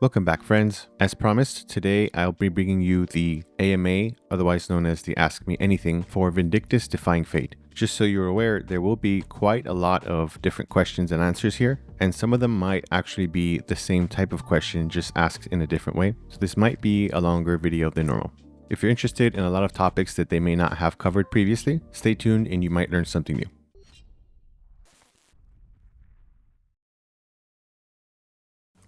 Welcome back, friends. As promised, today I'll be bringing you the A.M.A, otherwise known as the Ask Me Anything, for Vindictus Defying Fate. Just so you're aware, there will be quite a lot of different questions and answers here, and some of them might actually be the same type of question, just asked in a different way. So this might be a longer video than normal. If you're interested in a lot of topics that they may not have covered previously, stay tuned and you might learn something new.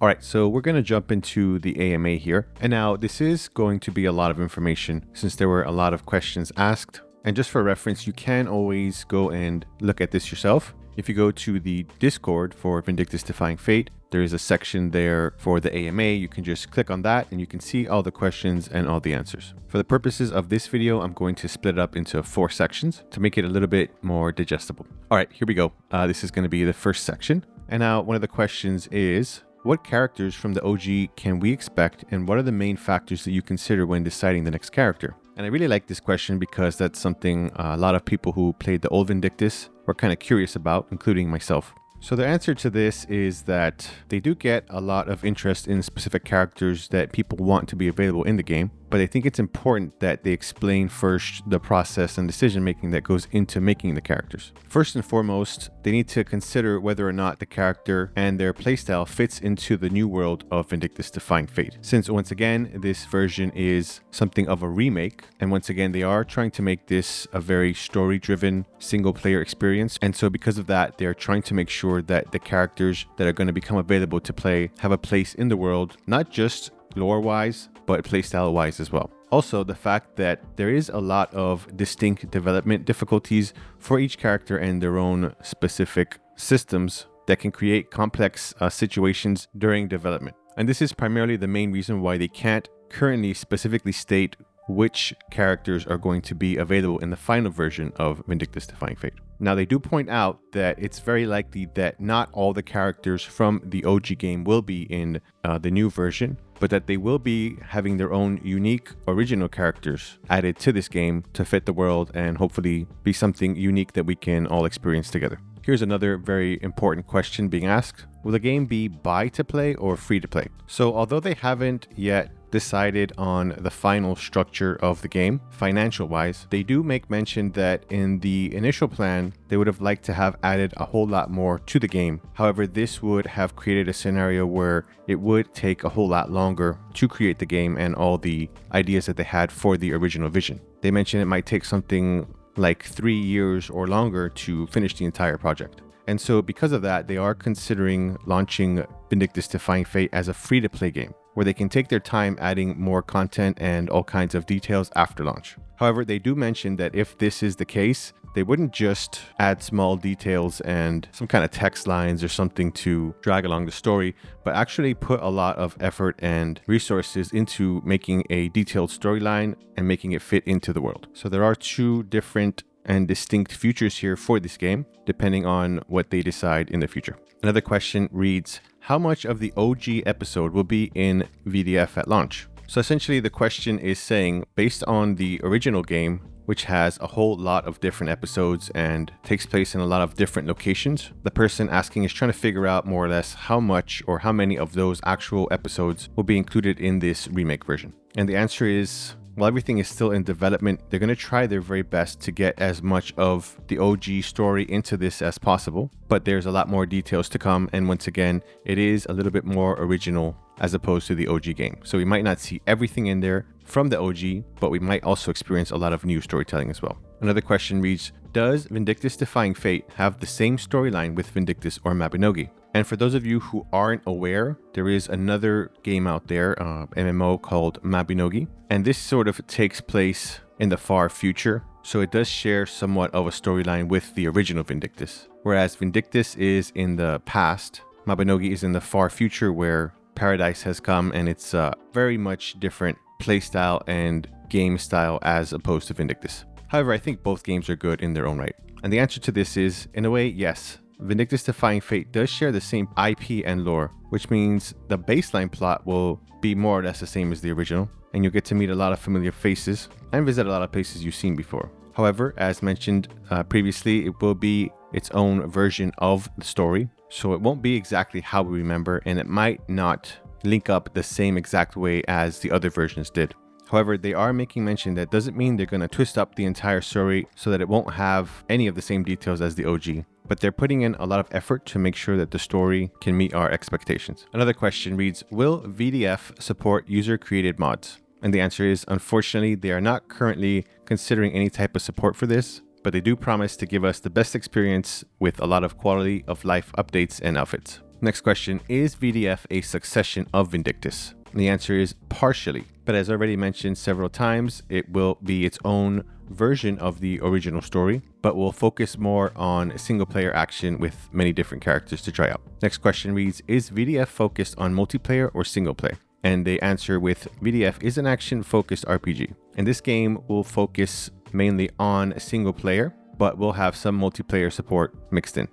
All right, so we're going to jump into the A.M.A here. And now this is going to be a lot of information since there were a lot of questions asked. And just for reference, you can always go and look at this yourself. If you go to the Discord for Vindictus Defying Fate, there is a section there for the A.M.A. You can just click on that and you can see all the questions and all the answers. For the purposes of this video, I'm going to split it up into 4 sections to make it a little bit more digestible. All right, here we go. This is going to be the first section. And now one of the questions is, what characters from the OG can we expect, and what are the main factors that you consider when deciding the next character? And I really like this question because that's something a lot of people who played the old Vindictus were kind of curious about, including myself. So the answer to this is that they do get a lot of interest in specific characters that people want to be available in the game, but I think it's important that they explain first the process and decision making that goes into making the characters. First and foremost, they need to consider whether or not the character and their playstyle fits into the new world of Vindictus Defying Fate. Since once again, this version is something of a remake, and once again, they are trying to make this a very story-driven single-player experience, and so because of that, they're trying to make sure that the characters that are going to become available to play have a place in the world, not just lore-wise, but playstyle-wise as well. Also, the fact that there is a lot of distinct development difficulties for each character and their own specific systems that can create complex situations during development. And this is primarily the main reason why they can't currently specifically state which characters are going to be available in the final version of Vindictus Defying Fate. Now, they do point out that it's very likely that not all the characters from the OG game will be in the new version, but that they will be having their own unique original characters added to this game to fit the world and hopefully be something unique that we can all experience together. Here's another very important question being asked. Will the game be buy to play or free to play? So although they haven't yet decided on the final structure of the game, financial wise, they do make mention that in the initial plan, they would have liked to have added a whole lot more to the game. However, this would have created a scenario where it would take a whole lot longer to create the game and all the ideas that they had for the original vision. They mentioned it might take something like 3 years or longer to finish the entire project. And so because of that, they are considering launching Vindictus Defying Fate as a free-to-play game, where they can take their time adding more content and all kinds of details after launch. However, they do mention that if this is the case, they wouldn't just add small details and some kind of text lines or something to drag along the story, but actually put a lot of effort and resources into making a detailed storyline and making it fit into the world. So there are 2 different and distinct futures here for this game, depending on what they decide in the future. Another question reads, how much of the OG episode will be in VDF at launch? So essentially the question is saying, based on the original game, which has a whole lot of different episodes and takes place in a lot of different locations, the person asking is trying to figure out more or less how much or how many of those actual episodes will be included in this remake version. And the answer is, while everything is still in development, they're going to try their very best to get as much of the OG story into this as possible, but there's a lot more details to come, and once again, it is a little bit more original as opposed to the OG game. So we might not see everything in there from the OG, but we might also experience a lot of new storytelling as well. Another question reads, does Vindictus Defying Fate have the same storyline with Vindictus or Mabinogi? And for those of you who aren't aware, there is another game out there, MMO called Mabinogi, and this sort of takes place in the far future, so it does share somewhat of a storyline with the original Vindictus. Whereas Vindictus is in the past, Mabinogi is in the far future where Paradise has come, and it's a very much different playstyle and game style as opposed to Vindictus. However, I think both games are good in their own right. And the answer to this is, in a way, yes. Vindictus Defying Fate does share the same IP and lore, which means the baseline plot will be more or less the same as the original, and you'll get to meet a lot of familiar faces and visit a lot of places you've seen before. However, as mentioned previously, it will be its own version of the story, so it won't be exactly how we remember, and it might not link up the same exact way as the other versions did. However, they are making mention that doesn't mean they're going to twist up the entire story so that it won't have any of the same details as the OG, but they're putting in a lot of effort to make sure that the story can meet our expectations. Another question reads, will VDF support user-created mods? And the answer is, unfortunately, they are not currently considering any type of support for this, but they do promise to give us the best experience with a lot of quality of life updates and outfits. Next question, is VDF a succession of Vindictus? And the answer is partially, but as already mentioned several times, it will be its own version of the original story, but will focus more on single player action with many different characters to try out. Next question reads, is VDF focused on multiplayer or single player? And they answer with, VDF is an action focused RPG, and this game will focus mainly on single player, but will have some multiplayer support mixed in.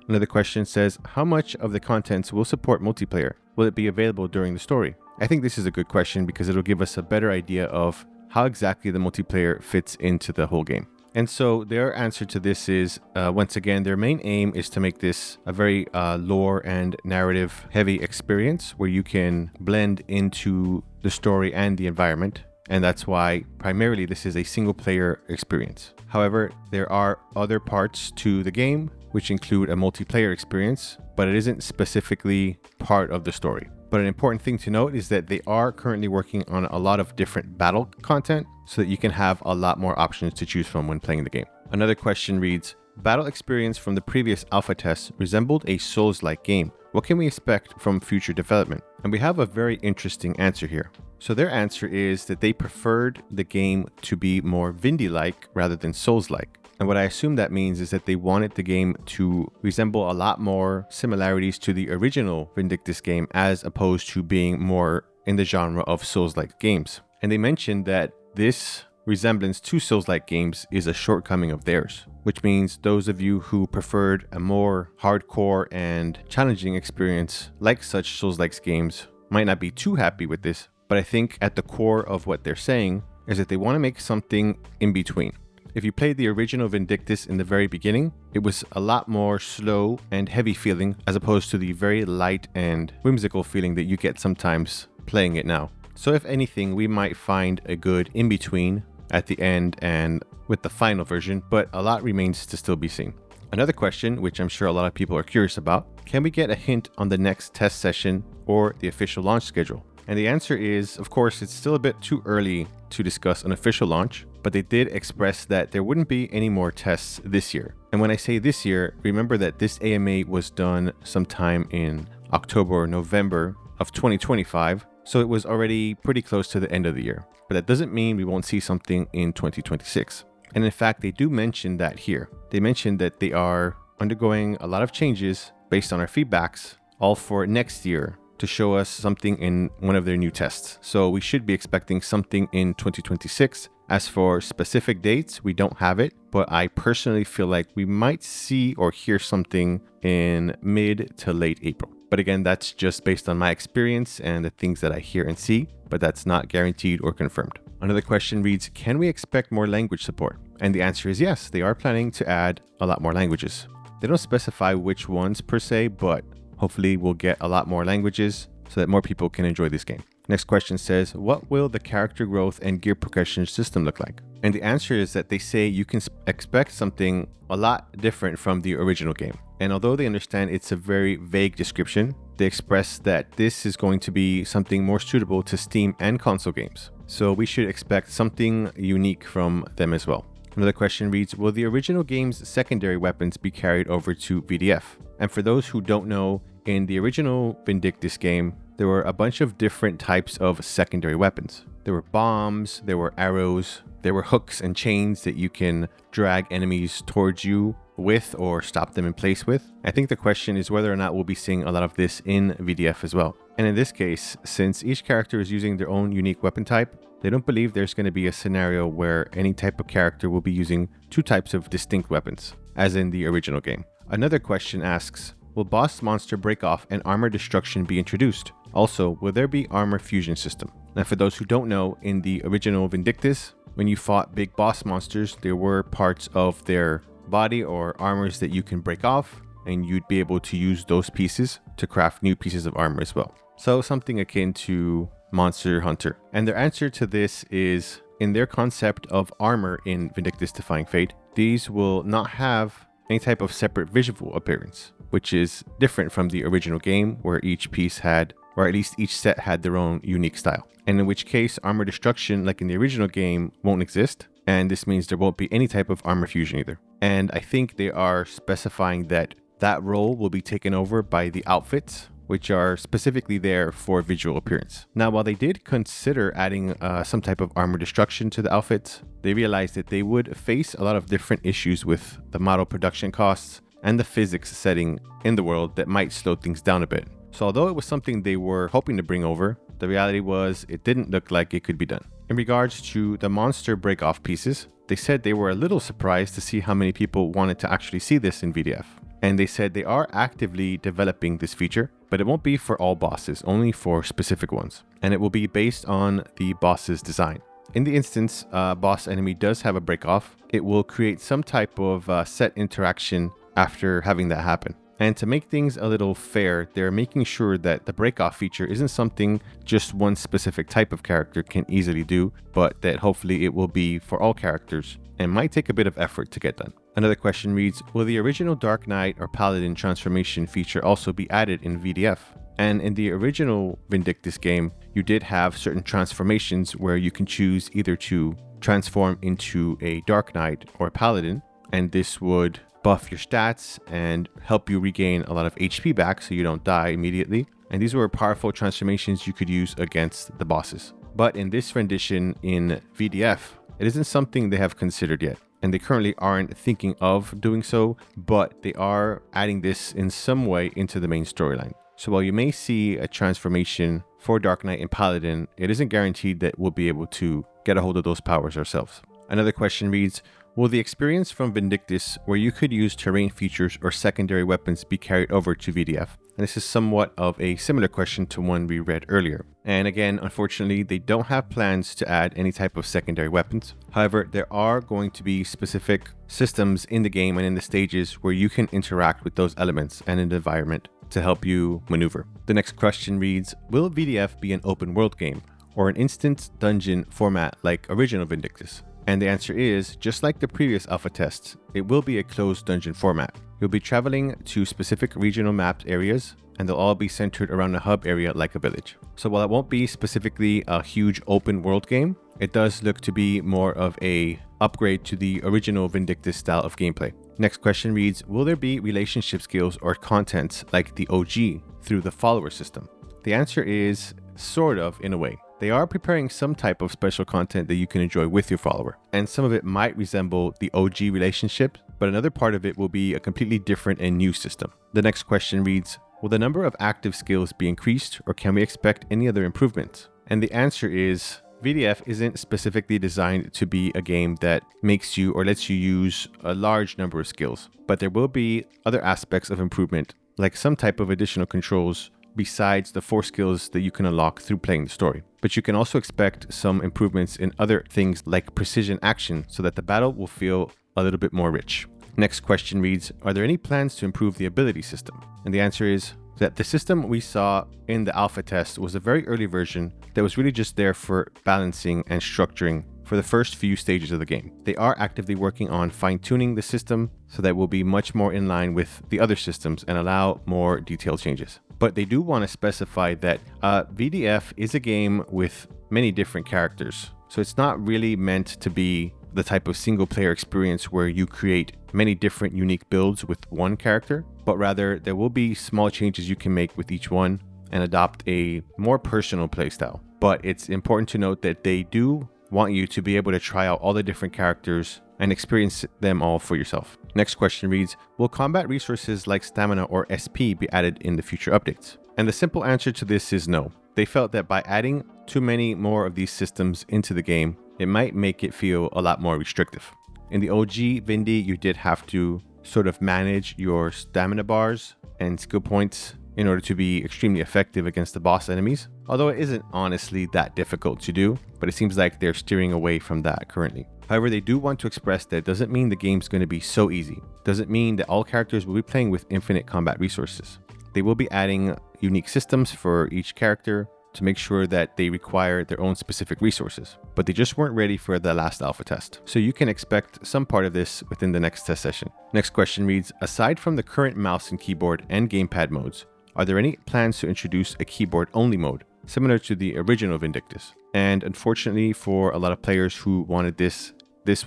Another question says, how much of the contents will support multiplayer? Will it be available during the story? I think this is a good question because it'll give us a better idea of how exactly the multiplayer fits into the whole game. And so their answer to this is, once again, their main aim is to make this a very lore and narrative heavy experience where you can blend into the story and the environment. And that's why primarily this is a single player experience. However, there are other parts to the game which include a multiplayer experience, but it isn't specifically part of the story. But an important thing to note is that they are currently working on a lot of different battle content so that you can have a lot more options to choose from when playing the game. Another question reads, battle experience from the previous alpha test resembled a Souls-like game. What can we expect from future development? And we have a very interesting answer here. So their answer is that they preferred the game to be more Vindy-like rather than Souls-like. And what I assume that means is that they wanted the game to resemble a lot more similarities to the original Vindictus game as opposed to being more in the genre of Souls-like games. And they mentioned that this resemblance to Souls-like games is a shortcoming of theirs, which means those of you who preferred a more hardcore and challenging experience like such Souls-like games might not be too happy with this. But I think at the core of what they're saying is that they want to make something in between. If you played the original Vindictus in the very beginning, it was a lot more slow and heavy feeling as opposed to the very light and whimsical feeling that you get sometimes playing it now. So if anything, we might find a good in-between at the end and with the final version, but a lot remains to still be seen. Another question, which I'm sure a lot of people are curious about, can we get a hint on the next test session or the official launch schedule? And the answer is, of course, it's still a bit too early to discuss an official launch, but they did express that there wouldn't be any more tests this year. And when I say this year, remember that this A.M.A. was done sometime in October or November of 2025, so it was already pretty close to the end of the year. But that doesn't mean we won't see something in 2026. And in fact, they do mention that here. They mentioned that they are undergoing a lot of changes based on our feedbacks, all for next year, to show us something in one of their new tests. So we should be expecting something in 2026. As for specific dates, we don't have it, but I personally feel like we might see or hear something in mid to late April. But again, that's just based on my experience and the things that I hear and see, but that's not guaranteed or confirmed. Another question reads, can we expect more language support? And the answer is yes, they are planning to add a lot more languages. They don't specify which ones per se, but hopefully we'll get a lot more languages so that more people can enjoy this game. Next question says, what will the character growth and gear progression system look like? And the answer is that they say you can expect something a lot different from the original game. And although they understand it's a very vague description, they express that this is going to be something more suitable to Steam and console games. So we should expect something unique from them as well. Another question reads, will the original game's secondary weapons be carried over to VDF? And for those who don't know, in the original Vindictus game, there were a bunch of different types of secondary weapons. There were bombs, there were arrows, there were hooks and chains that you can drag enemies towards you with or stop them in place with. I think the question is whether or not we'll be seeing a lot of this in VDF as well. And in this case, since each character is using their own unique weapon type, they don't believe there's going to be a scenario where any type of character will be using two types of distinct weapons, as in the original game. Another question asks, will boss monster break-off and armor destruction be introduced? Also, will there be armor fusion system? Now, for those who don't know, in the original Vindictus, when you fought big boss monsters, there were parts of their body or armors that you can break off, and you'd be able to use those pieces to craft new pieces of armor as well. So something akin to Monster Hunter. And their answer to this is, in their concept of armor in Vindictus Defying Fate, these will not have any type of separate visual appearance, which is different from the original game where each piece had, or at least each set had their own unique style. And in which case armor destruction, like in the original game, won't exist. And this means there won't be any type of armor fusion either. And I think they are specifying that that role will be taken over by the outfits, which are specifically there for visual appearance. Now, while they did consider adding some type of armor destruction to the outfits, they realized that they would face a lot of different issues with the model production costs and the physics setting in the world that might slow things down a bit. So although it was something they were hoping to bring over, the reality was it didn't look like it could be done. In regards to the monster break-off pieces, they said they were a little surprised to see how many people wanted to actually see this in VDF. And they said they are actively developing this feature, but it won't be for all bosses, only for specific ones. And it will be based on the boss's design. In the instance a boss enemy does have a break-off, it will create some type of set interaction after having that happen. And to make things a little fair, they're making sure that the break-off feature isn't something just one specific type of character can easily do, but that hopefully it will be for all characters and might take a bit of effort to get done. Another question reads, will the original Dark Knight or Paladin transformation feature also be added in VDF? And in the original Vindictus game, you did have certain transformations where you can choose either to transform into a Dark Knight or a Paladin, and this would buff your stats and help you regain a lot of HP back so you don't die immediately. And these were powerful transformations you could use against the bosses. But in this rendition in VDF, it isn't something they have considered yet. And they currently aren't thinking of doing so, but they are adding this in some way into the main storyline. So while you may see a transformation for Dark Knight and Paladin, it isn't guaranteed that we'll be able to get a hold of those powers ourselves. Another question reads, will the experience from Vindictus where you could use terrain features or secondary weapons be carried over to VDF? And this is somewhat of a similar question to one we read earlier. And again, unfortunately, they don't have plans to add any type of secondary weapons. However, there are going to be specific systems in the game and in the stages where you can interact with those elements and in the environment to help you maneuver. The next question reads, will VDF be an open world game or an instant dungeon format like original Vindictus? And the answer is, just like the previous alpha tests, it will be a closed dungeon format. You'll be traveling to specific regional mapped areas, and they'll all be centered around a hub area like a village. So while it won't be specifically a huge open world game, it does look to be more of a upgrade to the original Vindictus style of gameplay. Next question reads, will there be relationship skills or contents like the OG through the follower system? The answer is sort of, in a way. They are preparing some type of special content that you can enjoy with your follower, and some of it might resemble the OG relationship, but another part of it will be a completely different and new system. The next question reads, will the number of active skills be increased, or can we expect any other improvements? And the answer is, VDF isn't specifically designed to be a game that makes you or lets you use a large number of skills, but there will be other aspects of improvement, like some type of additional controls besides the 4 skills that you can unlock through playing the story. But you can also expect some improvements in other things like precision action so that the battle will feel a little bit more rich. Next question reads, are there any plans to improve the ability system? And the answer is that the system we saw in the alpha test was a very early version that was really just there for balancing and structuring for the first few stages of the game. They are actively working on fine-tuning the system so that it will be much more in line with the other systems and allow more detailed changes. But they do want to specify that VDF is a game with many different characters. So it's not really meant to be the type of single player experience where you create many different unique builds with one character, but rather there will be small changes you can make with each one and adopt a more personal playstyle. But it's important to note that they do want you to be able to try out all the different characters and experience them all for yourself. Next question reads, will combat resources like stamina or SP be added in the future updates? And the simple answer to this is no. They felt that by adding too many more of these systems into the game, it might make it feel a lot more restrictive. In the OG Vindy, you did have to sort of manage your stamina bars and skill points in order to be extremely effective against the boss enemies. Although it isn't honestly that difficult to do, but it seems like they're steering away from that currently. However, they do want to express that it doesn't mean the game's going to be so easy. Doesn't mean that all characters will be playing with infinite combat resources. They will be adding unique systems for each character to make sure that they require their own specific resources, but they just weren't ready for the last alpha test. So you can expect some part of this within the next test session. Next question reads, aside from the current mouse and keyboard and gamepad modes, are there any plans to introduce a keyboard-only mode, similar to the original Vindictus? And unfortunately for a lot of players who wanted this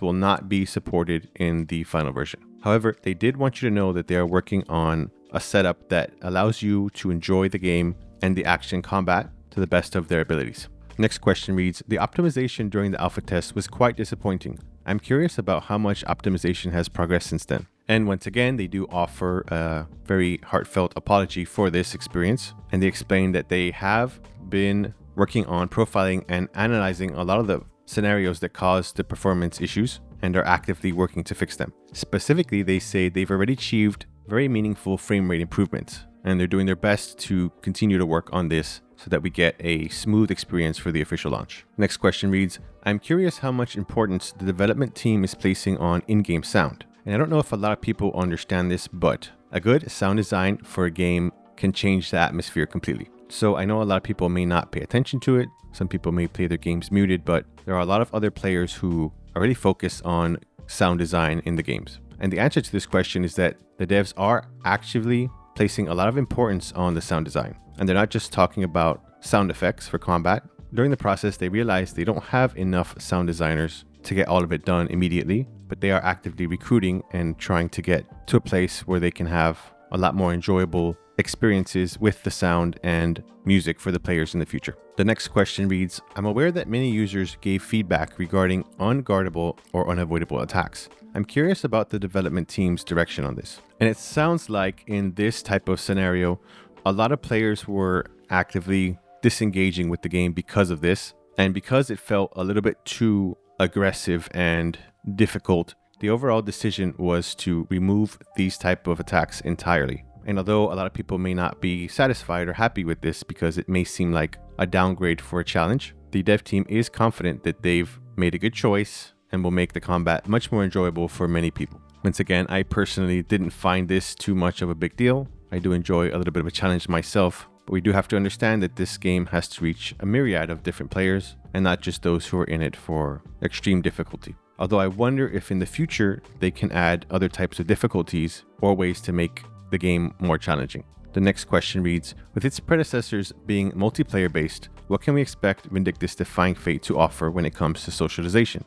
will not be supported in the final version. However, they did want you to know that they are working on a setup that allows you to enjoy the game and the action combat to the best of their abilities. Next question reads, the optimization during the alpha test was quite disappointing. I'm curious about how much optimization has progressed since then. And once again, they do offer a very heartfelt apology for this experience. And they explain that they have been working on profiling and analyzing a lot of the scenarios that caused the performance issues and are actively working to fix them. Specifically, they say they've already achieved very meaningful frame rate improvements, and they're doing their best to continue to work on this so that we get a smooth experience for the official launch. Next question reads, I'm curious how much importance the development team is placing on in-game sound. And I don't know if a lot of people understand this, but a good sound design for a game can change the atmosphere completely. So I know a lot of people may not pay attention to it. Some people may play their games muted, but there are a lot of other players who are really focused on sound design in the games. And the answer to this question is that the devs are actively placing a lot of importance on the sound design. And they're not just talking about sound effects for combat. During the process, they realized they don't have enough sound designers to get all of it done immediately, but they are actively recruiting and trying to get to a place where they can have a lot more enjoyable experiences with the sound and music for the players in the future. The next question reads, I'm aware that many users gave feedback regarding unguardable or unavoidable attacks. I'm curious about the development team's direction on this. And it sounds like in this type of scenario, a lot of players were actively disengaging with the game because of this. And because it felt a little bit too aggressive and difficult, the overall decision was to remove these type of attacks entirely. And although a lot of people may not be satisfied or happy with this because it may seem like a downgrade for a challenge, the dev team is confident that they've made a good choice and will make the combat much more enjoyable for many people. Once again, I personally didn't find this too much of a big deal. I do enjoy a little bit of a challenge myself, but we do have to understand that this game has to reach a myriad of different players and not just those who are in it for extreme difficulty. Although I wonder if in the future they can add other types of difficulties or ways to make the game more challenging. The next question reads, with its predecessors being multiplayer based, what can we expect Vindictus Defying Fate to offer when it comes to socialization?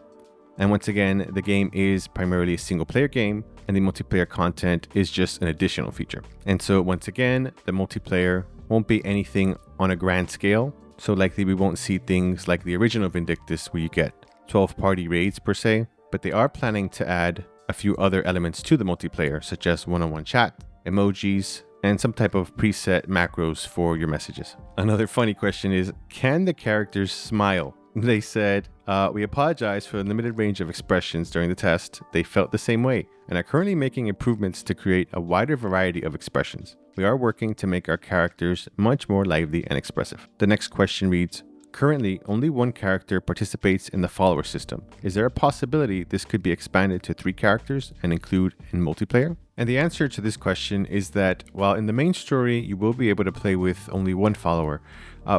And once again, the game is primarily a single player game and the multiplayer content is just an additional feature. And so once again, the multiplayer won't be anything on a grand scale. So likely we won't see things like the original Vindictus where you get 12 party raids per se, but they are planning to add a few other elements to the multiplayer, such as one-on-one chat, emojis, and some type of preset macros for your messages. Another funny question is, can the characters smile? They said, we apologize for the limited range of expressions during the test. They felt the same way and are currently making improvements to create a wider variety of expressions. We are working to make our characters much more lively and expressive. The next question reads, currently, only one character participates in the follower system. Is there a possibility this could be expanded to 3 characters and include in multiplayer? And the answer to this question is that while in the main story you will be able to play with only one follower,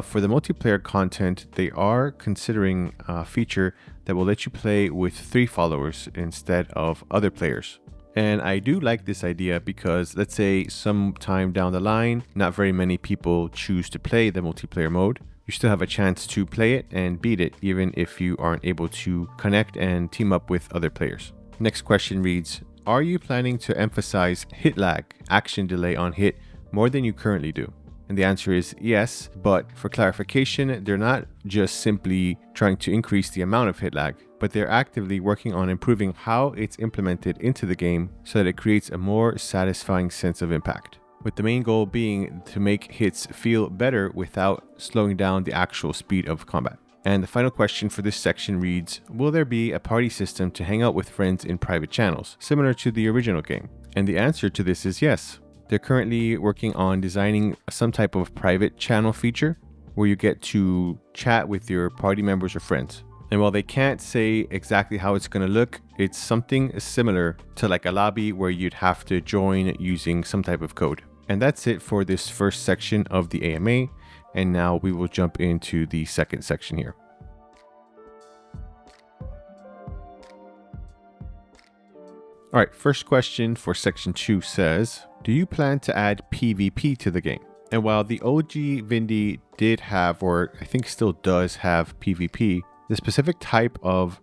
for the multiplayer content they are considering a feature that will let you play with 3 followers instead of other players. And I do like this idea because let's say sometime down the line, not very many people choose to play the multiplayer mode. You still have a chance to play it and beat it even if you aren't able to connect and team up with other players. Next question reads, are you planning to emphasize hit lag, action delay on hit, more than you currently do? And the answer is yes, but for clarification, they're not just simply trying to increase the amount of hit lag, but they're actively working on improving how it's implemented into the game so that it creates a more satisfying sense of impact, with the main goal being to make hits feel better without slowing down the actual speed of combat. And the final question for this section reads, will there be a party system to hang out with friends in private channels, similar to the original game? And the answer to this is yes. They're currently working on designing some type of private channel feature where you get to chat with your party members or friends. And while they can't say exactly how it's going to look, it's something similar to like a lobby where you'd have to join using some type of code. And that's it for this first section of the A.M.A. And now we will jump into the second section here. All right, first question for section 2 says, do you plan to add PvP to the game? And while the OG Vindy did have, or I think still does have PvP, the specific type of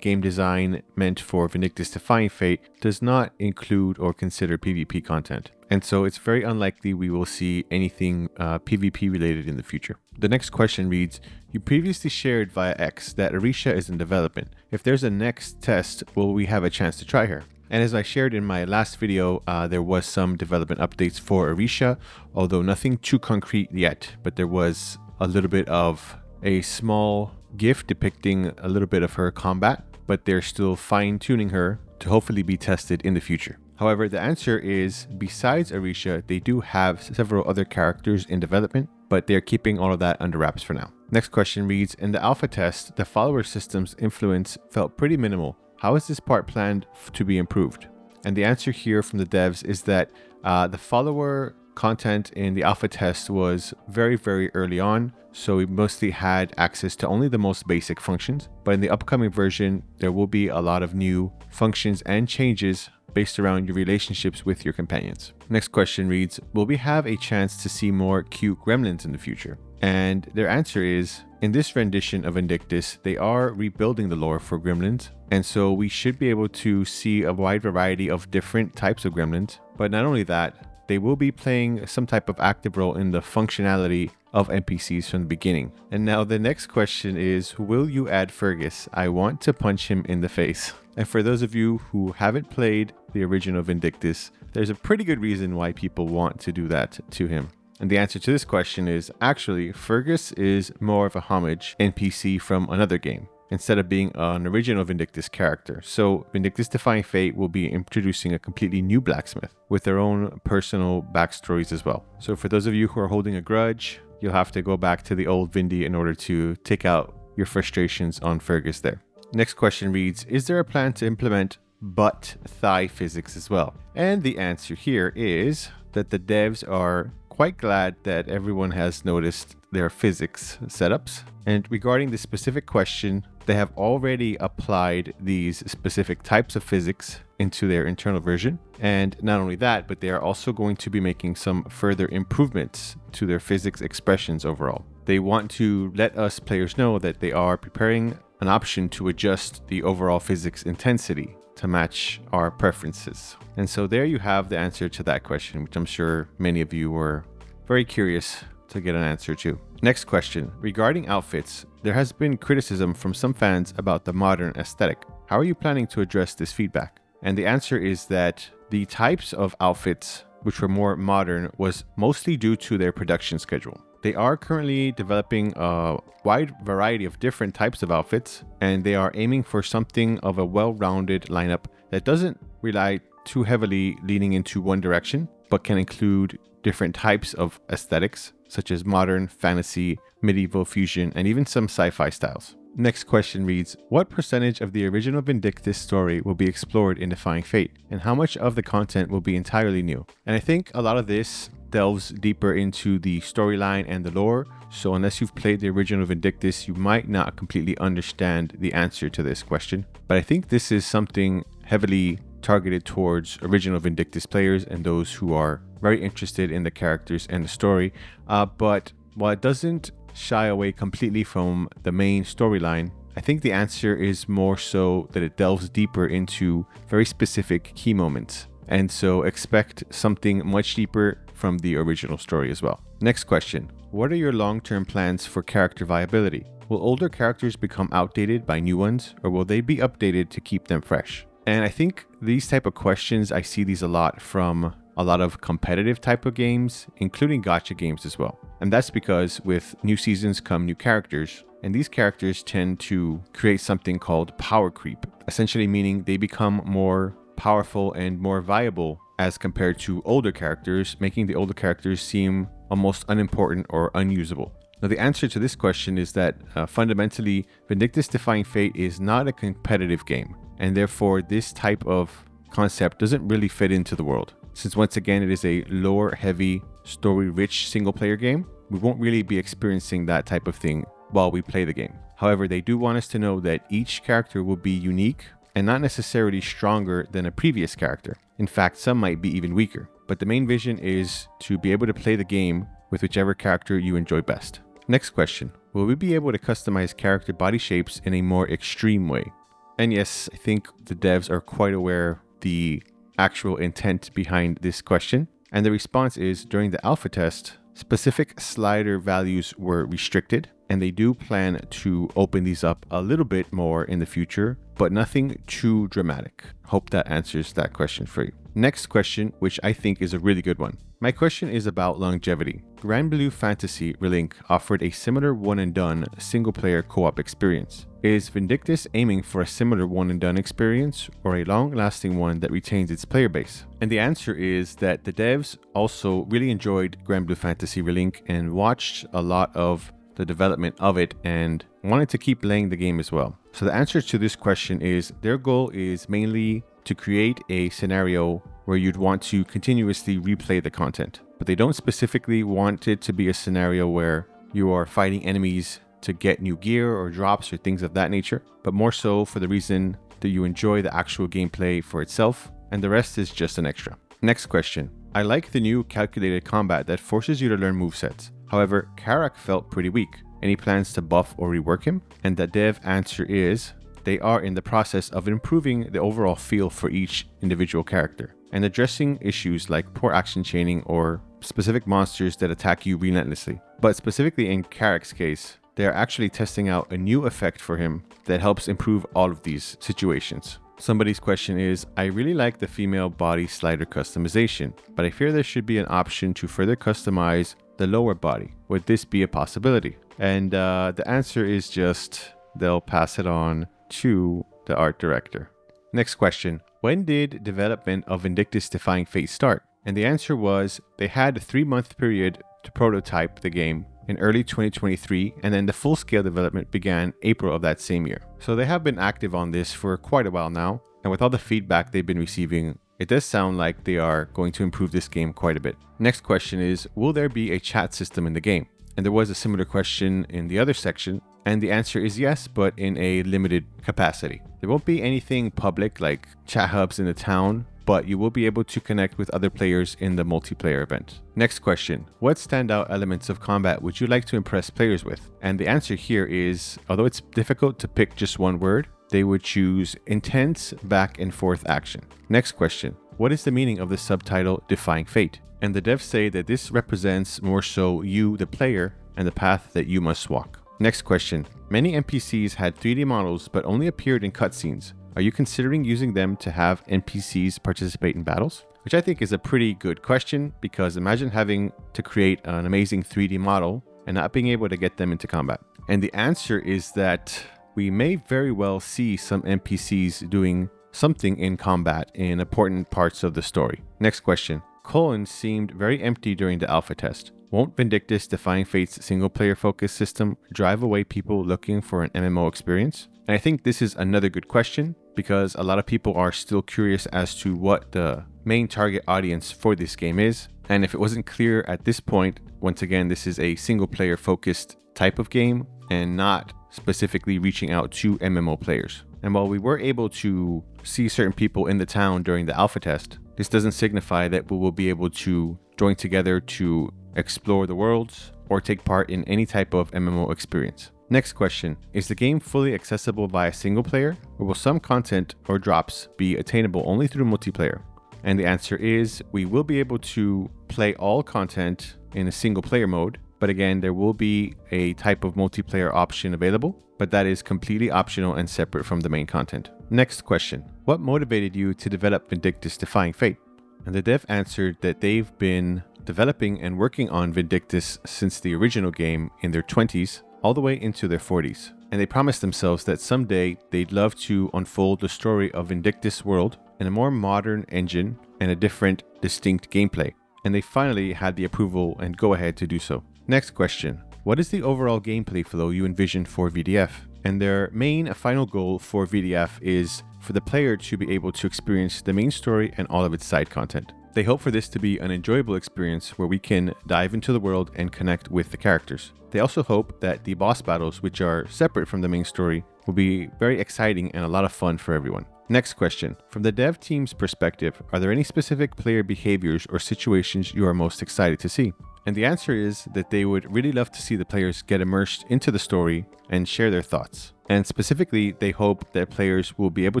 game design meant for Vindictus Defying Fate does not include or consider PvP content. And so it's very unlikely we will see anything PvP related in the future. The next question reads, you previously shared via X that Arisha is in development. If there's a next test, will we have a chance to try her? And as I shared in my last video, there was some development updates for Arisha, although nothing too concrete yet, but there was a little bit of a small GIF depicting a little bit of her combat, but they're still fine-tuning her to hopefully be tested in the future. However, the answer is, besides Arisha, they do have several other characters in development, but they're keeping all of that under wraps for now. Next question reads, in the alpha test, the follower system's influence felt pretty minimal. How is this part planned to be improved? And the answer here from the devs is that the follower content in the alpha test was very, very early on. So we mostly had access to only the most basic functions. But in the upcoming version, there will be a lot of new functions and changes based around your relationships with your companions. Next question reads, will we have a chance to see more cute gremlins in the future? And their answer is, in this rendition of Vindictus, they are rebuilding the lore for gremlins. And so we should be able to see a wide variety of different types of gremlins. But not only that, they will be playing some type of active role in the functionality of NPCs from the beginning. And now the next question is, will you add Fergus? I want to punch him in the face. And for those of you who haven't played the original Vindictus, there's a pretty good reason why people want to do that to him. And the answer to this question is, actually, Fergus is more of a homage NPC from another game, instead of being an original Vindictus character. So Vindictus Defying Fate will be introducing a completely new blacksmith with their own personal backstories as well. So for those of you who are holding a grudge, you'll have to go back to the old Vindy in order to take out your frustrations on Fergus there. Next question reads, is there a plan to implement butt thigh physics as well? And the answer here is that the devs are quite glad that everyone has noticed their physics setups. And regarding the specific question, they have already applied these specific types of physics into their internal version. And not only that, but they are also going to be making some further improvements to their physics expressions overall. They want to let us players know that they are preparing an option to adjust the overall physics intensity to match our preferences. And so there you have the answer to that question, which I'm sure many of you were very curious to get an answer to. Next question. Regarding outfits, there has been criticism from some fans about the modern aesthetic. How are you planning to address this feedback? And the answer is that the types of outfits which were more modern was mostly due to their production schedule. They are currently developing a wide variety of different types of outfits, and they are aiming for something of a well-rounded lineup that doesn't rely too heavily leaning into one direction, but can include different types of aesthetics, such as modern, fantasy, medieval, fusion, and even some sci-fi styles. Next question reads, what percentage of the original Vindictus story will be explored in Defying Fate, and how much of the content will be entirely new? And I think a lot of this delves deeper into the storyline and the lore, so unless you've played the original Vindictus, you might not completely understand the answer to this question. But I think this is something heavily targeted towards original Vindictus players and those who are very interested in the characters and the story. But while it doesn't shy away completely from the main storyline, I think the answer is more so that it delves deeper into very specific key moments. And so expect something much deeper from the original story as well. Next question. What are your long-term plans for character viability? Will older characters become outdated by new ones, or will they be updated to keep them fresh? And I think these type of questions, I see these a lot from a lot of competitive type of games, including gacha games as well. And that's because with new seasons come new characters, and these characters tend to create something called power creep, essentially meaning they become more powerful and more viable as compared to older characters, making the older characters seem almost unimportant or unusable. Now, the answer to this question is that fundamentally, Vindictus Defying Fate is not a competitive game, and therefore this type of concept doesn't really fit into the world. since once again it is a lore-heavy, story-rich single-player game, we won't really be experiencing that type of thing while we play the game. However, they do want us to know that each character will be unique and not necessarily stronger than a previous character. In fact, some might be even weaker. But the main vision is to be able to play the game with whichever character you enjoy best. Next question. Will we be able to customize character body shapes in a more extreme way? And yes, I think the devs are quite aware the actual intent behind this question. And the response is, during the alpha test, specific slider values were restricted, and they do plan to open these up a little bit more in the future, but nothing too dramatic. Hope that answers that question for you. Next question, which I think is a really good one. My question is about longevity. Grand Blue Fantasy Relink offered a similar one-and-done single-player co-op experience. Is Vindictus aiming for a similar one-and-done experience or a long-lasting one that retains its player base? And the answer is that the devs also really enjoyed Grand Blue Fantasy Relink and watched a lot of the development of it and wanted to keep playing the game as well. So the answer to this question is their goal is mainly to create a scenario where you'd want to continuously replay the content. But they don't specifically want it to be a scenario where you are fighting enemies to get new gear or drops or things of that nature, but more so for the reason that you enjoy the actual gameplay for itself, and the rest is just an extra. Next question. I like the new calculated combat that forces you to learn movesets. However, Karak felt pretty weak. Any plans to buff or rework him? And the dev answer is, they are in the process of improving the overall feel for each individual character and addressing issues like poor action chaining or specific monsters that attack you relentlessly. But specifically in Karak's case, they are actually testing out a new effect for him that helps improve all of these situations. Somebody's question is, I really like the female body slider customization, but I fear there should be an option to further customize the lower body. Would this be a possibility? And the answer is just, they'll pass it on to the art director. Next question. When did development of Vindictus Defying Fate start? And the answer was, they had a 3-month period to prototype the game in early 2023, and then the full-scale development began April of that same year. So they have been active on this for quite a while now, and with all the feedback they've been receiving, it does sound like they are going to improve this game quite a bit. Next question is, will there be a chat system in the game? And there was a similar question in the other section, and the answer is yes, but in a limited capacity. There won't be anything public like chat hubs in the town, but you will be able to connect with other players in the multiplayer event. Next question. What standout elements of combat would you like to impress players with? And the answer here is, although it's difficult to pick just one word, they would choose intense back and forth action. Next question. What is the meaning of the subtitle Defying Fate? And the devs say that this represents more so you, the player, and the path that you must walk. Next question. Many NPCs had 3D models but only appeared in cutscenes. Are you considering using them to have NPCs participate in battles? Which I think is a pretty good question, because imagine having to create an amazing 3D model and not being able to get them into combat. And the answer is that we may very well see some NPCs doing something in combat in important parts of the story. Next question. Colon seemed very empty during the alpha test. Won't Vindictus Defying Fate's single-player focus system drive away people looking for an MMO experience? And I think this is another good question, because a lot of people are still curious as to what the main target audience for this game is. And if it wasn't clear at this point, once again, this is a single-player focused type of game and not specifically reaching out to MMO players. And while we were able to see certain people in the town during the alpha test, this doesn't signify that we will be able to join together to explore the worlds or take part in any type of MMO experience. Next question. Is the game fully accessible via single player, or will some content or drops be attainable only through multiplayer? And the answer is, we will be able to play all content in a single player mode, but again, there will be a type of multiplayer option available, but that is completely optional and separate from the main content. Next question. What motivated you to develop Vindictus Defying Fate? And the dev answered that they've been developing and working on Vindictus since the original game in their 20s all the way into their 40s. And they promised themselves that someday they'd love to unfold the story of Vindictus world in a more modern engine and a different, distinct gameplay. And they finally had the approval and go ahead to do so. Next question. What is the overall gameplay flow you envision for VDF? And their main final goal for VDF is for the player to be able to experience the main story and all of its side content. They hope for this to be an enjoyable experience where we can dive into the world and connect with the characters. They also hope that the boss battles, which are separate from the main story, will be very exciting and a lot of fun for everyone. Next question. From the dev team's perspective, are there any specific player behaviors or situations you are most excited to see? And the answer is that they would really love to see the players get immersed into the story and share their thoughts. And specifically, they hope that players will be able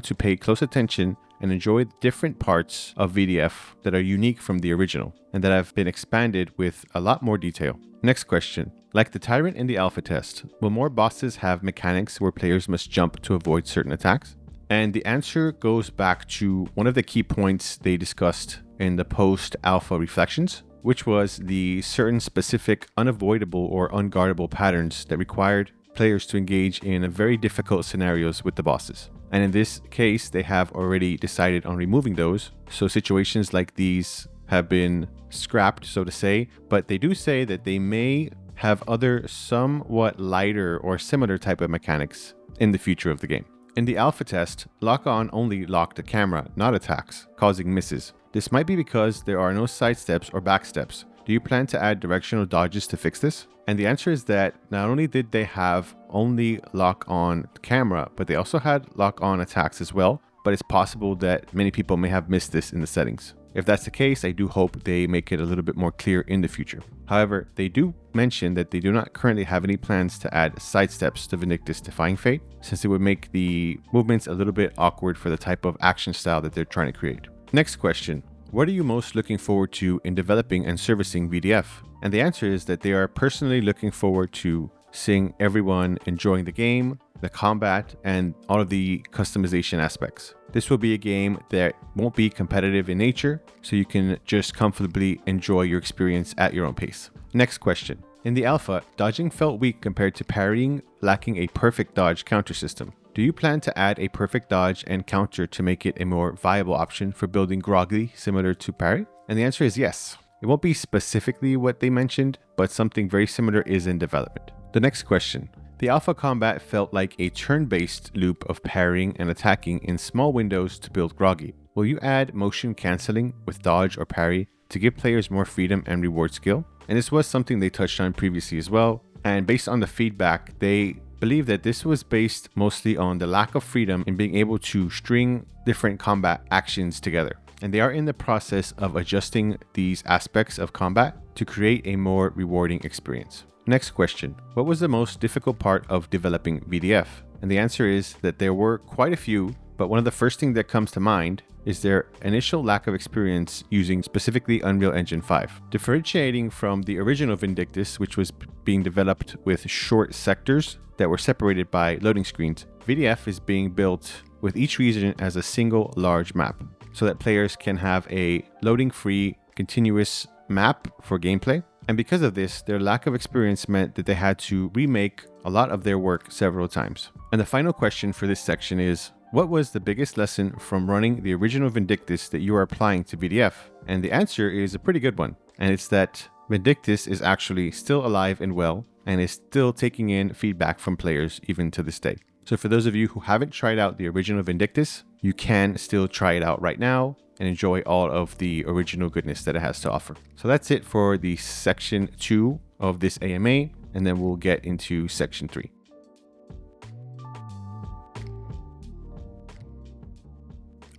to pay close attention and enjoy different parts of VDF that are unique from the original and that have been expanded with a lot more detail. Next question. Like the Tyrant in the alpha test, will more bosses have mechanics where players must jump to avoid certain attacks? And the answer goes back to one of the key points they discussed in the post-alpha reflections, which was the certain specific unavoidable or unguardable patterns that required players to engage in very difficult scenarios with the bosses. And in this case, they have already decided on removing those. So situations like these have been scrapped, so to say, but they do say that they may have other somewhat lighter or similar type of mechanics in the future of the game. In the alpha test, lock-on only locked the camera, not attacks, causing misses. This might be because there are no sidesteps or backsteps. Do you plan to add directional dodges to fix this? And the answer is that not only did they have only lock-on camera, but they also had lock-on attacks as well, but it's possible that many people may have missed this in the settings. If that's the case, I do hope they make it a little bit more clear in the future. However, they do mention that they do not currently have any plans to add sidesteps to Vindictus Defying Fate, since it would make the movements a little bit awkward for the type of action style that they're trying to create. Next question. What are you most looking forward to in developing and servicing VDF? And the answer is that they are personally looking forward to seeing everyone enjoying the game, the combat, and all of the customization aspects. This will be a game that won't be competitive in nature, so you can just comfortably enjoy your experience at your own pace. Next question. In the alpha, dodging felt weak compared to parrying, lacking a perfect dodge counter system. Do you plan to add a perfect dodge and counter to make it a more viable option for building groggy similar to parry? And the answer is yes. It won't be specifically what they mentioned, but something very similar is in development. The next question. The alpha combat felt like a turn-based loop of parrying and attacking in small windows to build groggy. Will you add motion cancelling with dodge or parry to give players more freedom and reward skill? And this was something they touched on previously as well. And based on the feedback, they believe that this was based mostly on the lack of freedom in being able to string different combat actions together. And they are in the process of adjusting these aspects of combat to create a more rewarding experience. Next question. What was the most difficult part of developing VDF? And the answer is that there were quite a few, but one of the first things that comes to mind is their initial lack of experience using specifically Unreal Engine 5. Differentiating from the original Vindictus, which was being developed with short sectors that were separated by loading screens, VDF is being built with each region as a single large map, so that players can have a loading-free, continuous map for gameplay. And because of this, their lack of experience meant that they had to remake a lot of their work several times. And the final question for this section is, what was the biggest lesson from running the original Vindictus that you are applying to VDF? And the answer is a pretty good one. And it's that Vindictus is actually still alive and well, and is still taking in feedback from players even to this day. So for those of you who haven't tried out the original Vindictus, you can still try it out right now and enjoy all of the original goodness that it has to offer. So that's it for the section 2 of this AMA, and then we'll get into section 3.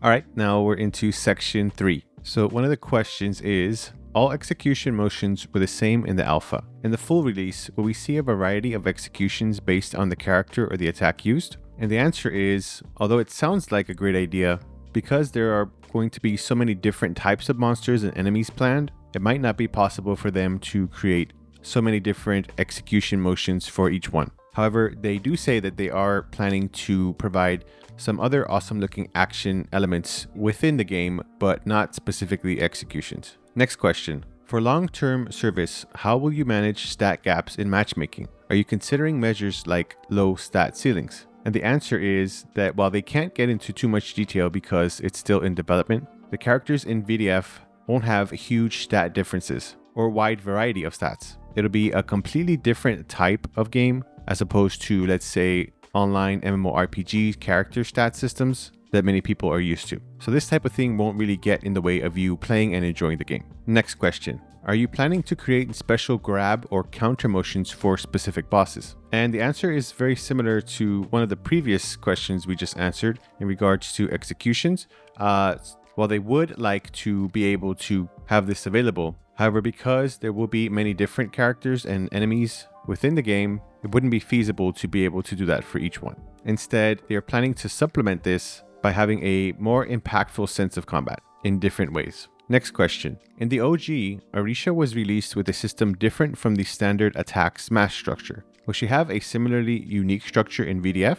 All right, now we're into section 3. So one of the questions is, all execution motions were the same in the alpha. In the full release, will we see a variety of executions based on the character or the attack used? And the answer is, although it sounds like a great idea, because there are going to be so many different types of monsters and enemies planned, it might not be possible for them to create so many different execution motions for each one. However, they do say that they are planning to provide some other awesome looking action elements within the game, but not specifically executions. Next question. For long-term service, how will you manage stat gaps in matchmaking? Are you considering measures like low stat ceilings? And the answer is that while they can't get into too much detail because it's still in development, the characters in VDF won't have huge stat differences or wide variety of stats. It'll be a completely different type of game as opposed to, let's say, online MMORPG character stat systems that many people are used to. So this type of thing won't really get in the way of you playing and enjoying the game. Next question. Are you planning to create special grab or counter motions for specific bosses? And the answer is very similar to one of the previous questions we just answered in regards to executions. While they would like to be able to have this available, however, because there will be many different characters and enemies within the game, it wouldn't be feasible to be able to do that for each one. Instead, they are planning to supplement this by having a more impactful sense of combat in different ways. Next question. In the OG, Arisha was released with a system different from the standard attack smash structure. Will she have a similarly unique structure in VDF?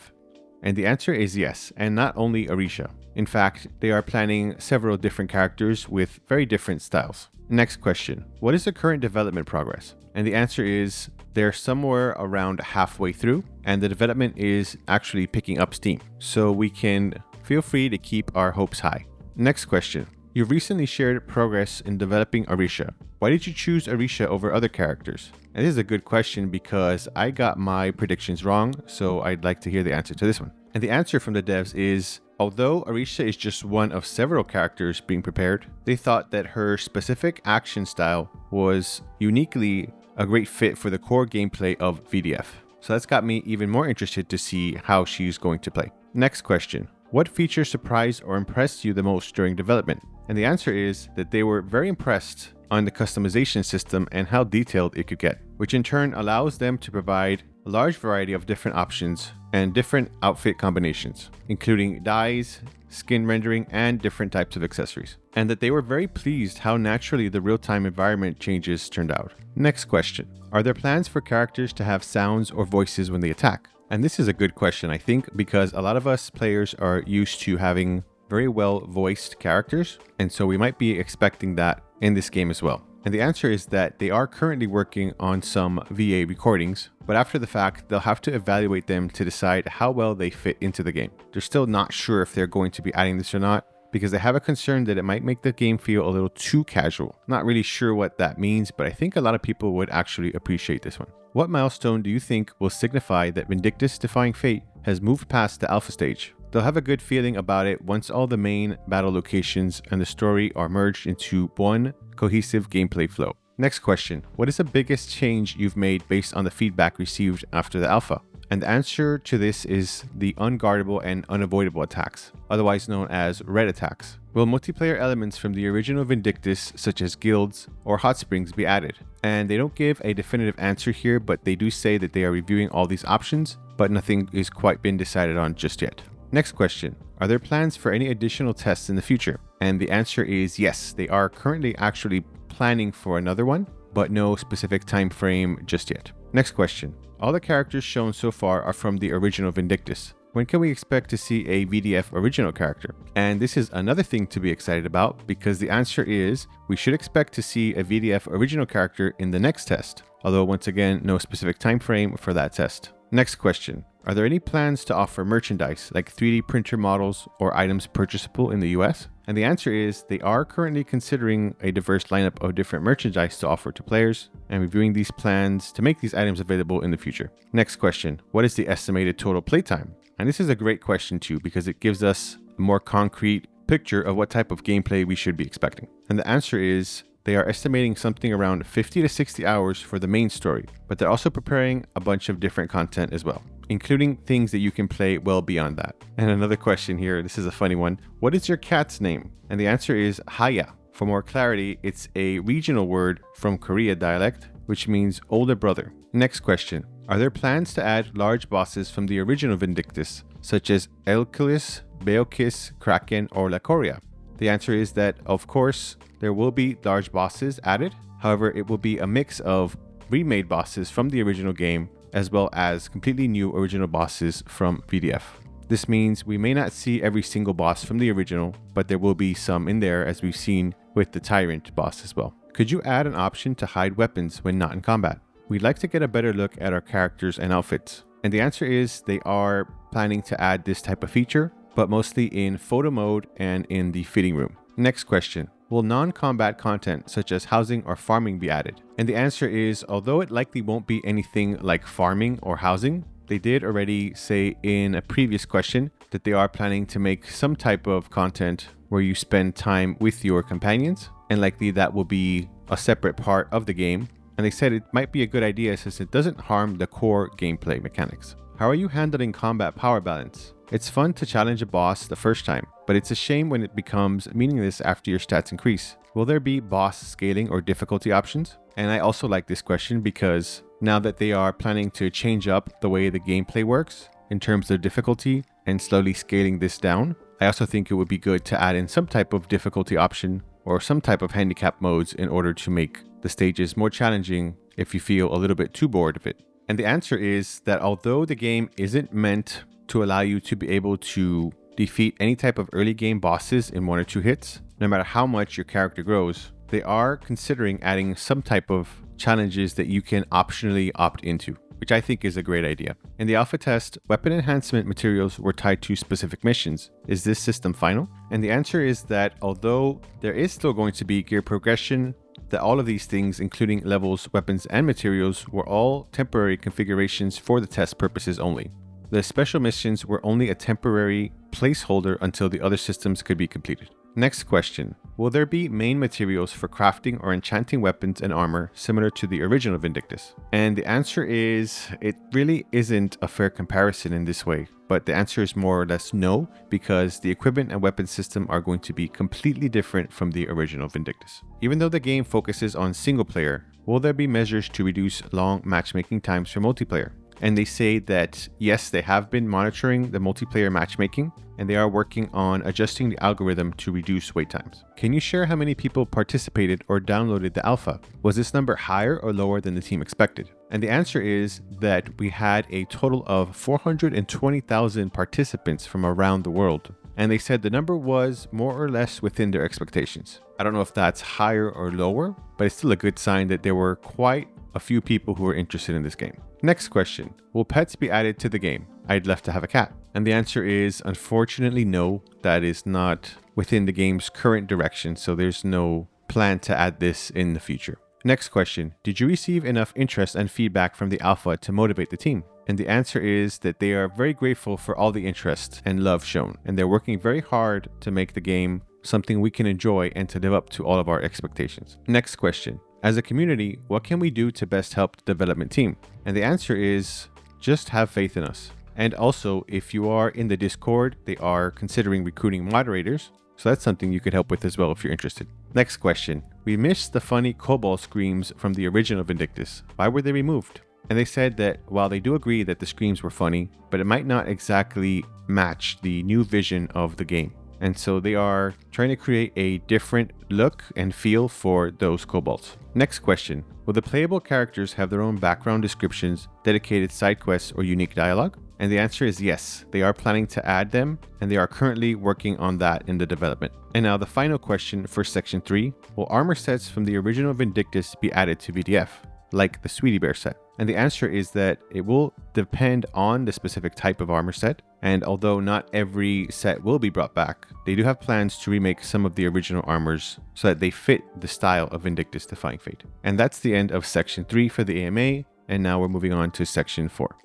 And the answer is yes, and not only Arisha. In fact, they are planning several different characters with very different styles. Next question. What is the current development progress? And the answer is they're somewhere around halfway through, and the development is actually picking up steam. So we can feel free to keep our hopes high. Next question. You've recently shared progress in developing Arisha. Why did you choose Arisha over other characters? And this is a good question because I got my predictions wrong, so I'd like to hear the answer to this one. And the answer from the devs is, although Arisha is just one of several characters being prepared, they thought that her specific action style was uniquely a great fit for the core gameplay of VDF. So that's got me even more interested to see how she's going to play. Next question. What feature surprised or impressed you the most during development? And the answer is that they were very impressed on the customization system and how detailed it could get, which in turn allows them to provide a large variety of different options and different outfit combinations, including dyes, skin rendering, and different types of accessories. And that they were very pleased how naturally the real-time environment changes turned out. Next question. Are there plans for characters to have sounds or voices when they attack? And this is a good question, I think, because a lot of us players are used to having very well voiced characters, and so we might be expecting that in this game as well. And the answer is that they are currently working on some VA recordings, but after the fact, they'll have to evaluate them to decide how well they fit into the game. They're still not sure if they're going to be adding this or not, because they have a concern that it might make the game feel a little too casual. Not really sure what that means, but I think a lot of people would actually appreciate this one. What milestone do you think will signify that Vindictus Defying Fate has moved past the alpha stage? They'll have a good feeling about it once all the main battle locations and the story are merged into one cohesive gameplay flow. Next question. What is the biggest change you've made based on the feedback received after the alpha? And the answer to this is the unguardable and unavoidable attacks, otherwise known as red attacks. Will multiplayer elements from the original Vindictus, such as guilds or hot springs, be added? And they don't give a definitive answer here, but they do say that they are reviewing all these options, but nothing is quite been decided on just yet. Next question. Are there plans for any additional tests in the future? And the answer is yes, they are currently actually planning for another one, but no specific time frame just yet. Next question. All the characters shown so far are from the original Vindictus. When can we expect to see a VDF original character? And this is another thing to be excited about, because the answer is we should expect to see a VDF original character in the next test, although once again, no specific time frame for that test. Next question. Are there any plans to offer merchandise like 3D printer models or items purchasable in the US? And the answer is they are currently considering a diverse lineup of different merchandise to offer to players and reviewing these plans to make these items available in the future. Next question. What is the estimated total playtime? And this is a great question too, because it gives us a more concrete picture of what type of gameplay we should be expecting. And the answer is they are estimating something around 50 to 60 hours for the main story, but they're also preparing a bunch of different content as well, including things that you can play well beyond that. And another question here, this is a funny one. What is your cat's name? And the answer is Haya. For more clarity, it's a regional word from Korea dialect, which means older brother. Next question. Are there plans to add large bosses from the original Vindictus, such as Elkilis, Beokis, Kraken, or Lacoria? The answer is that, of course, there will be large bosses added. However, it will be a mix of remade bosses from the original game, as well as completely new original bosses from VDF. This means we may not see every single boss from the original, but there will be some in there, as we've seen with the Tyrant boss as well. Could you add an option to hide weapons when not in combat? We'd like to get a better look at our characters and outfits. And the answer is they are planning to add this type of feature, but mostly in photo mode and in the fitting room. Next question. Will non-combat content such as housing or farming be added? And the answer is, although it likely won't be anything like farming or housing, they did already say in a previous question that they are planning to make some type of content where you spend time with your companions, and likely that will be a separate part of the game. And they said it might be a good idea since it doesn't harm the core gameplay mechanics. How are you handling combat power balance? It's fun to challenge a boss the first time, but it's a shame when it becomes meaningless after your stats increase. Will there be boss scaling or difficulty options? And I also like this question because now that they are planning to change up the way the gameplay works in terms of difficulty and slowly scaling this down, I also think it would be good to add in some type of difficulty option or some type of handicap modes in order to make the stages more challenging if you feel a little bit too bored of it. And the answer is that although the game isn't meant to allow you to be able to defeat any type of early game bosses in 1 or 2 hits, no matter how much your character grows, they are considering adding some type of challenges that you can optionally opt into, which I think is a great idea. In the alpha test, weapon enhancement materials were tied to specific missions. Is this system final? And the answer is that although there is still going to be gear progression, that all of these things, including levels, weapons, and materials, were all temporary configurations for the test purposes only. The special missions were only a temporary placeholder until the other systems could be completed. Next question. Will there be main materials for crafting or enchanting weapons and armor similar to the original Vindictus? And the answer is, it really isn't a fair comparison in this way, but the answer is more or less no, because the equipment and weapon system are going to be completely different from the original Vindictus. Even though the game focuses on single player, will there be measures to reduce long matchmaking times for multiplayer? And they say that yes, they have been monitoring the multiplayer matchmaking, and they are working on adjusting the algorithm to reduce wait times. Can you share how many people participated or downloaded the alpha? Was this number higher or lower than the team expected? And the answer is that we had a total of 420,000 participants from around the world. And they said the number was more or less within their expectations. I don't know if that's higher or lower, but it's still a good sign that there were quite a few people who were interested in this game. Next question. Will pets be added to the game? I'd love to have a cat. And the answer is unfortunately no, that is not within the game's current direction, so there's no plan to add this in the future. Next question. Did you receive enough interest and feedback from the alpha to motivate the team? And the answer is that they are very grateful for all the interest and love shown, and they're working very hard to make the game something we can enjoy and to live up to all of our expectations. Next question. As a community, what can we do to best help the development team? And the answer is just have faith in us. And also, if you are in the Discord, they are considering recruiting moderators. So that's something you could help with as well if you're interested. Next question. We missed the funny kobold screams from the original Vindictus. Why were they removed? And they said that while they do agree that the screams were funny, but it might not exactly match the new vision of the game. And so they are trying to create a different look and feel for those kobolds. Next question. Will the playable characters have their own background descriptions, dedicated side quests, or unique dialogue? And the answer is yes. They are planning to add them, and they are currently working on that in the development. And now the final question for section 3. Will armor sets from the original Vindictus be added to VDF, like the Sweetie Bear set? And the answer is that it will depend on the specific type of armor set. And although not every set will be brought back, they do have plans to remake some of the original armors so that they fit the style of Vindictus Defying Fate. And that's the end of section 3 for the A.M.A. And now we're moving on to section 4.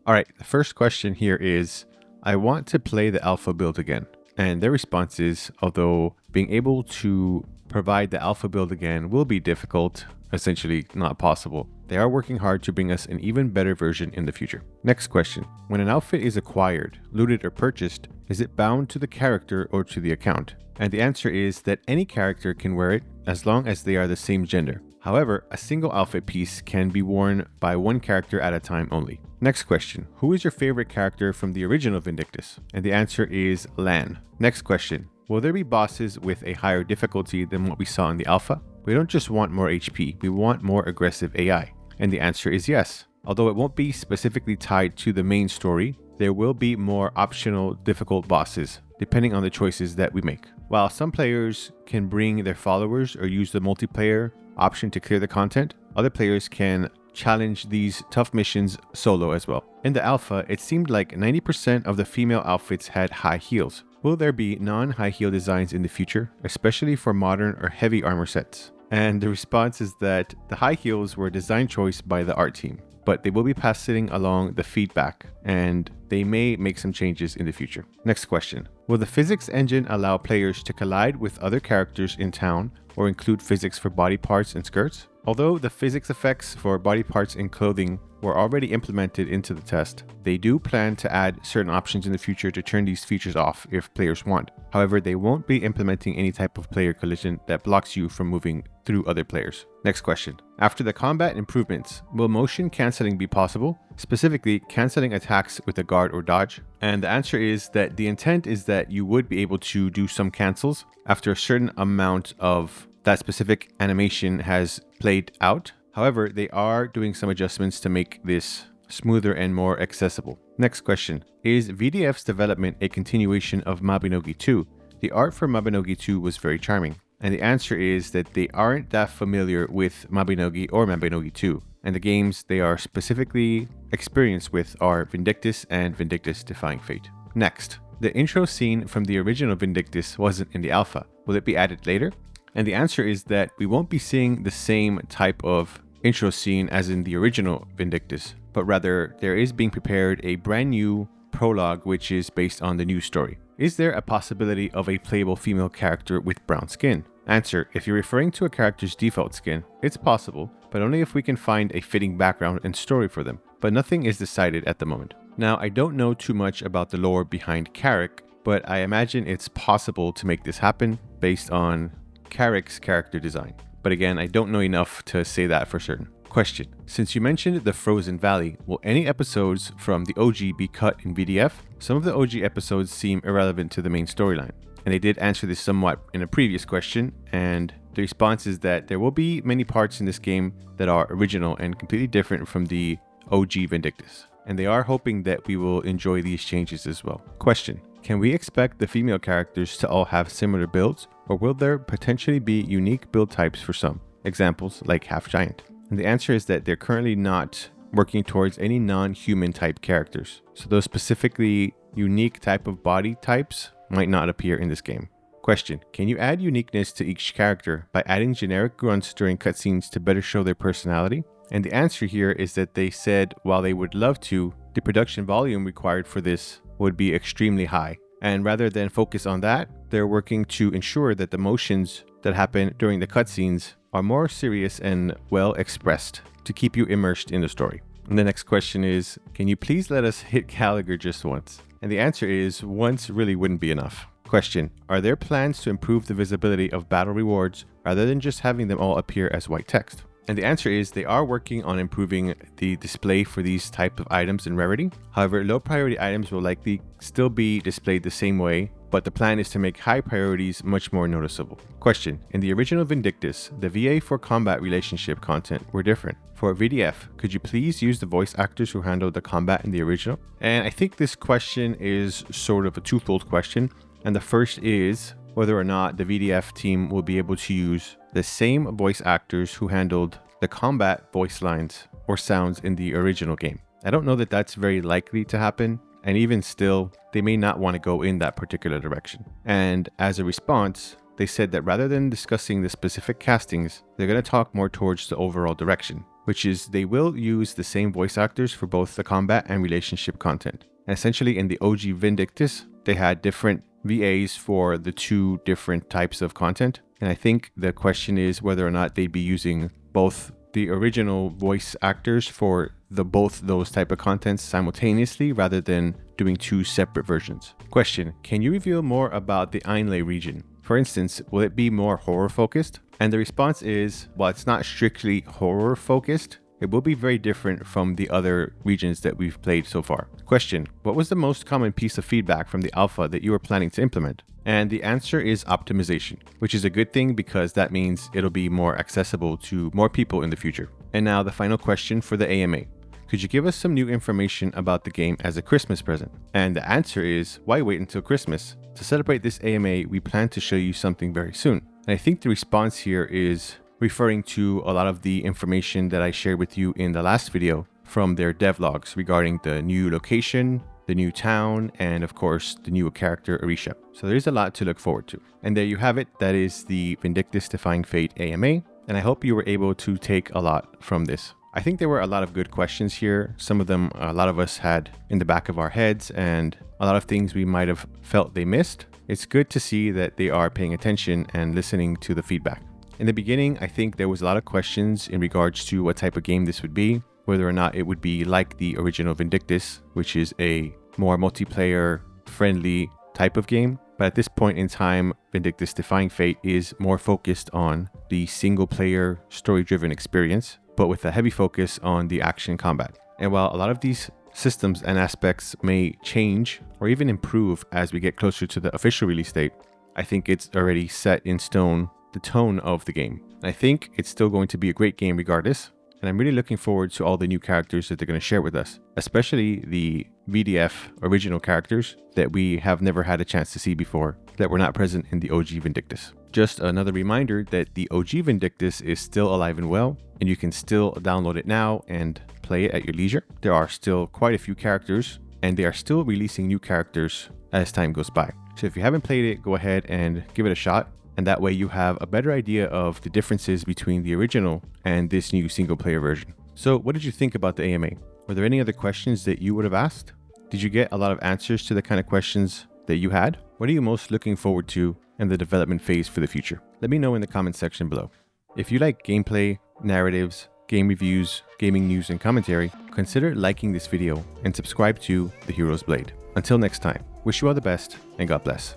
All right, the first question here is, I want to play the alpha build again. And their response is, although being able to provide the alpha build again will be difficult, essentially not possible, they are working hard to bring us an even better version in the future. Next question. When an outfit is acquired, looted, or purchased, is it bound to the character or to the account? And the answer is that any character can wear it as long as they are the same gender. However, a single outfit piece can be worn by one character at a time only. Next question. Who is your favorite character from the original Vindictus? And the answer is Lan. Next question. Will there be bosses with a higher difficulty than what we saw in the alpha? We don't just want more HP, we want more aggressive AI. And the answer is yes. Although it won't be specifically tied to the main story, there will be more optional difficult bosses, depending on the choices that we make. While some players can bring their followers or use the multiplayer option to clear the content, other players can challenge these tough missions solo as well. In the alpha, it seemed like 90% of the female outfits had high heels. Will there be non-high heel designs in the future, especially for modern or heavy armor sets? And the response is that the high heels were a design choice by the art team, but they will be passing along the feedback and they may make some changes in the future. Next question. Will the physics engine allow players to collide with other characters in town or include physics for body parts and skirts? Although the physics effects for body parts and clothing were already implemented into the test, they do plan to add certain options in the future to turn these features off if players want. However, they won't be implementing any type of player collision that blocks you from moving through other players. Next question. After the combat improvements, will motion cancelling be possible? Specifically, cancelling attacks with a guard or dodge? And the answer is that the intent is that you would be able to do some cancels after a certain amount of that specific animation has played out. However, they are doing some adjustments to make this smoother and more accessible. Next question. Is VDF's development a continuation of Mabinogi 2? The art for Mabinogi 2 was very charming. And the answer is that they aren't that familiar with Mabinogi or Mabinogi 2. And the games they are specifically experienced with are Vindictus and Vindictus Defying Fate. Next. The intro scene from the original Vindictus wasn't in the alpha. Will it be added later? And the answer is that we won't be seeing the same type of intro scene as in the original Vindictus, but rather there is being prepared a brand new prologue which is based on the new story. Is there a possibility of a playable female character with brown skin? Answer. If you're referring to a character's default skin, it's possible, but only if we can find a fitting background and story for them, but nothing is decided at the moment. Now, I don't know too much about the lore behind Carrick, but I imagine it's possible to make this happen based on Carrick's character design. But again, I don't know enough to say that for certain. Question. Since you mentioned the Frozen Valley, will any episodes from the OG be cut in VDF? Some of the OG episodes seem irrelevant to the main storyline. And they did answer this somewhat in a previous question, and the response is that there will be many parts in this game that are original and completely different from the OG Vindictus. And they are hoping that we will enjoy these changes as well. Question. Can we expect the female characters to all have similar builds, or will there potentially be unique build types for some? Examples like Half Giant. And the answer is that they're currently not working towards any non-human type characters. So those specifically unique type of body types might not appear in this game. Question. Can you add uniqueness to each character by adding generic grunts during cutscenes to better show their personality? And the answer here is that they said while they would love to, the production volume required for this would be extremely high. And rather than focus on that, they're working to ensure that the motions that happen during the cutscenes are more serious and well expressed to keep you immersed in the story. And the next question is, can you please let us hit Gallagher just once? And the answer is, once really wouldn't be enough. Question. Are there plans to improve the visibility of battle rewards rather than just having them all appear as white text? And the answer is they are working on improving the display for these type of items in rarity. However, low priority items will likely still be displayed the same way, but the plan is to make high priorities much more noticeable. Question. In the original Vindictus, the VA for combat relationship content were different. For VDF, could you please use the voice actors who handled the combat in the original? And I think this question is sort of a twofold question. And the first is whether or not the VDF team will be able to use the same voice actors who handled the combat voice lines or sounds in the original game. I don't know that that's very likely to happen, and even still, they may not want to go in that particular direction. And as a response, they said that rather than discussing the specific castings, they're going to talk more towards the overall direction, which is they will use the same voice actors for both the combat and relationship content. And essentially in the OG Vindictus, they had different VAs for the two different types of content. And I think the question is whether or not they'd be using both the original voice actors for both those type of contents simultaneously rather than doing two separate versions. Question. Can you reveal more about the Ainlay region? For instance, will it be more horror focused? And the response is, while it's not strictly horror focused, it will be very different from the other regions that we've played so far. Question. What was the most common piece of feedback from the alpha that you were planning to implement? And the answer is optimization, which is a good thing because that means it'll be more accessible to more people in the future. And now the final question for the AMA. Could you give us some new information about the game as a Christmas present? And the answer is, why wait until Christmas? To celebrate this AMA, we plan to show you something very soon. And I think the response here is referring to a lot of the information that I shared with you in the last video from their devlogs regarding the new location, the new town, and of course the new character Arisha. So there's a lot to look forward to. And there you have it. That is the Vindictus Defying Fate AMA. and I hope you were able to take a lot from this. I think there were a lot of good questions here. Some of them, a lot of us had in the back of our heads, and a lot of things we might have felt they missed. It's good to see that they are paying attention and listening to the feedback. In the beginning, I think there was a lot of questions in regards to what type of game this would be, whether or not it would be like the original Vindictus, which is a more multiplayer friendly type of game. But at this point in time, Vindictus Defying Fate is more focused on the single player story-driven experience, but with a heavy focus on the action combat. And while a lot of these systems and aspects may change or even improve as we get closer to the official release date, I think it's already set in stone the tone of the game. I think it's still going to be a great game regardless, and I'm really looking forward to all the new characters that they're going to share with us, especially the VDF original characters that we have never had a chance to see before, that were not present in the OG Vindictus. Just another reminder that the OG Vindictus is still alive and well, and you can still download it now and play it at your leisure. There are still quite a few characters, and they are still releasing new characters as time goes by. So if you haven't played it, go ahead and give it a shot, and that way you have a better idea of the differences between the original and this new single player version. So what did you think about the A.M.A? Were there any other questions that you would have asked? Did you get a lot of answers to the kind of questions that you had? What are you most looking forward to in the development phase for the future? Let me know in the comment section below. If you like gameplay, narratives, game reviews, gaming news, and commentary, consider liking this video and subscribe to The Hero's Blade. Until next time, wish you all the best and God bless.